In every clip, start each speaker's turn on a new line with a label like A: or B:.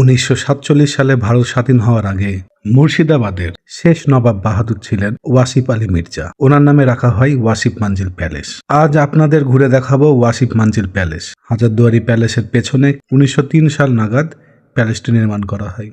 A: 1947 সালে ভারত স্বাধীন হওয়ার আগে মুর্শিদাবাদের শেষ নবাব বাহাদুর ছিলেন ওয়াসিফ আলী মির্জা। ওনার নামে রাখা হয় ওয়াসিফ মাঞ্জিল প্যালেস। আজ আপনাদের ঘুরে দেখাবো ওয়াসিফ মাঞ্জিল প্যালেস। হাজারদুয়ারি প্যালেসের পেছনে 1903 সাল নাগাদ প্যালেসটি নির্মাণ করা হয়।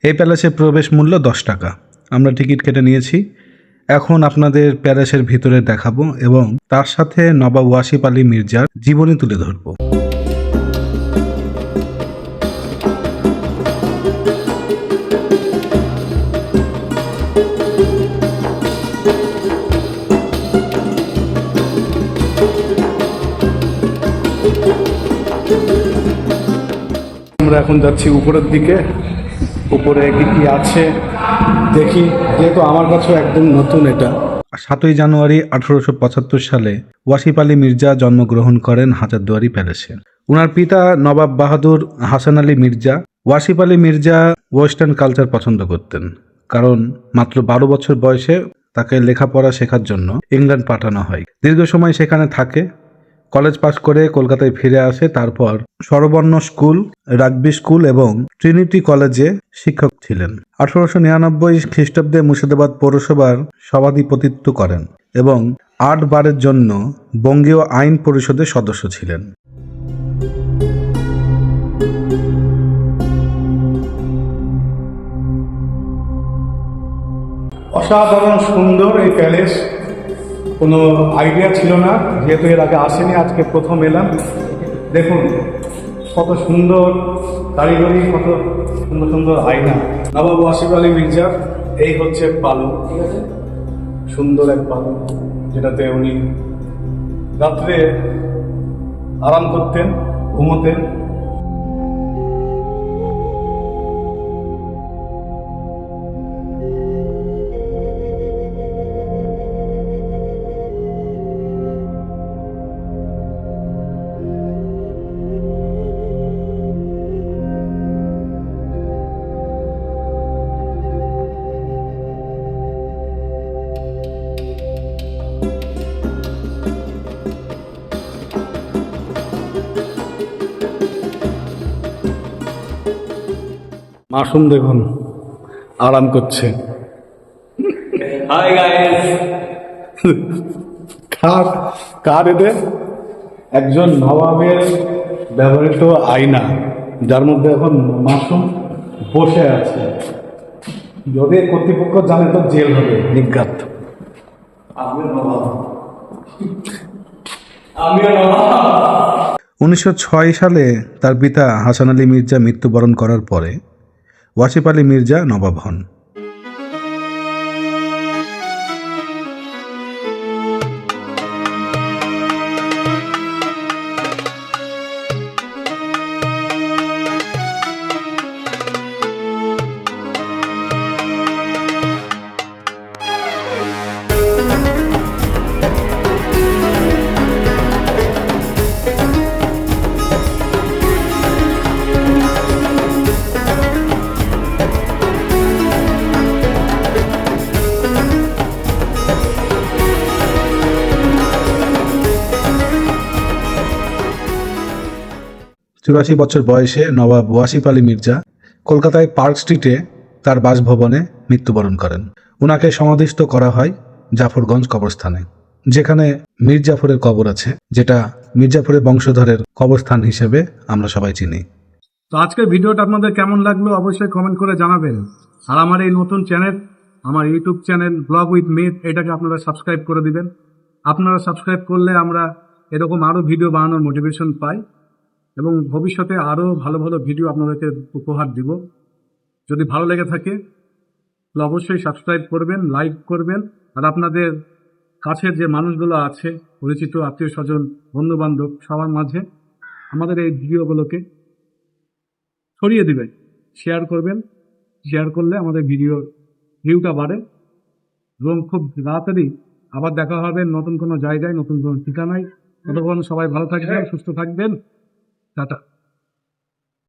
A: এই প্যালেসের প্রবেশ মূল্য 10 টাকা। আমরা টিকিট কেটে নিয়েছি। এখন আপনাদের প্যালেসের ভিতরে দেখাবো এবং তার সাথে নবাব ওয়াসিফ আলী মির্জার জীবনী তুলে ধরবো। আমরা এখন যাচ্ছি উপরের দিকে। উপরে কি আছে দেখি, যেহেতু আমার কাছেও একদম নতুন এটা। 7ই জানুয়ারি 1875 সালে ওয়াসিফ আলী মির্জা জন্মগ্রহণ করেন হাজারদুয়ারি প্যালেসে। ওনার পিতা নবাব বাহাদুর হাসান আলী মির্জা। ওয়াসিফ আলী মির্জা ওয়েস্টার্ন কালচার পছন্দ করতেন, কারণ মাত্র 12 বছর বয়সে তাকে লেখাপড়া শেখার জন্য ইংল্যান্ড পাঠানো হয়। দীর্ঘ সময় সেখানে থাকে। কলেজ পাশ করে কলকাতায় ফিরে আসে। তারপর স্বরবর্ণ স্কুল, রাগবি স্কুল এবং ট্রিনিটি কলেজে শিক্ষক ছিলেন। 1899 খ্রিস্টাব্দে মুর্শিদাবাদ পৌরসভার সভাধিপতিত্ব করেন এবং 8 বারের জন্য বঙ্গীয় আইন পরিষদের সদস্য ছিলেন। অসাধারণ সুন্দর এই প্যালেস। কোনো আইডিয়া ছিল না, যেহেতু এর আগে আসেনি, আজকে প্রথম এলাম। দেখুন কত সুন্দর কারিগরি, কত সুন্দর সুন্দর আয়না। নবাব ওয়াসিফ আলী মির্জার এই হচ্ছে পালক, সুন্দর এক পালক, যেটাতে উনি রাত্রে আরাম করতেন, ঘুমোতেন। মাসুম দেখুন আরাম করছে।
B: হাই গাইস,
A: কার এদের? একজন নবাবের ব্যবহৃত আয়না, যার মধ্যে এখন মাসুম বসে আছে। যদি কর্তৃপক্ষ জানে তো জেল হবে, নিজ্ঞাত।
B: আমিও নবাব।
A: 1906 সালে তার পিতা হাসান আলী মির্জা মৃত্যুবরণ করার পরে ওয়াসিফ আলী মির্জা নবাব হন। চুরাশি বছর বয়সে নবাব ওয়াসিফ আলী মির্জা কলকাতায় পার্ক স্ট্রিটে তার বাসভবনে মৃত্যুবরণ করেন। ওনাকে সমাধিস্থ করা হয় জাফরগঞ্জ কবরস্থানে, যেখানে মীর জাফরের কবর আছে, যেটা মীর জাফরের বংশধরের কবরস্থান হিসেবে আমরা সবাই চিনি।
C: তো আজকের ভিডিওটা আপনাদের কেমন লাগলো অবশ্যই কমেন্ট করে জানাবেন। আর আমার এই নতুন চ্যানেল, আমার YouTube channel blog with myth, এটাকে আপনারা সাবস্ক্রাইব করে দিবেন। আপনারা সাবস্ক্রাইব করলে আমরা এরকম আরও ভিডিও বানানোর মোটিভেশন পাই এবং ভবিষ্যতে আরও ভালো ভালো ভিডিও আপনাদেরকে উপহার দিব। যদি ভালো লেগে থাকে তাহলে অবশ্যই সাবস্ক্রাইব করবেন, লাইক করবেন, আর আপনাদের কাছের যে মানুষগুলো আছে, পরিচিত আত্মীয় স্বজন, বন্ধু বান্ধব, সবার মাঝে আমাদের এই ভিডিওগুলোকে ছড়িয়ে দিবেন, শেয়ার করবেন। শেয়ার করলে আমাদের ভিডিও ভিউটা বাড়ে এবং খুব তাড়াতাড়ি আবার দেখা হবে নতুন কোনো জায়গায়, নতুন কোনো ঠিকানায়। ততক্ষণ সবাই ভালো থাকবেন, সুস্থ থাকবেন। টাটা।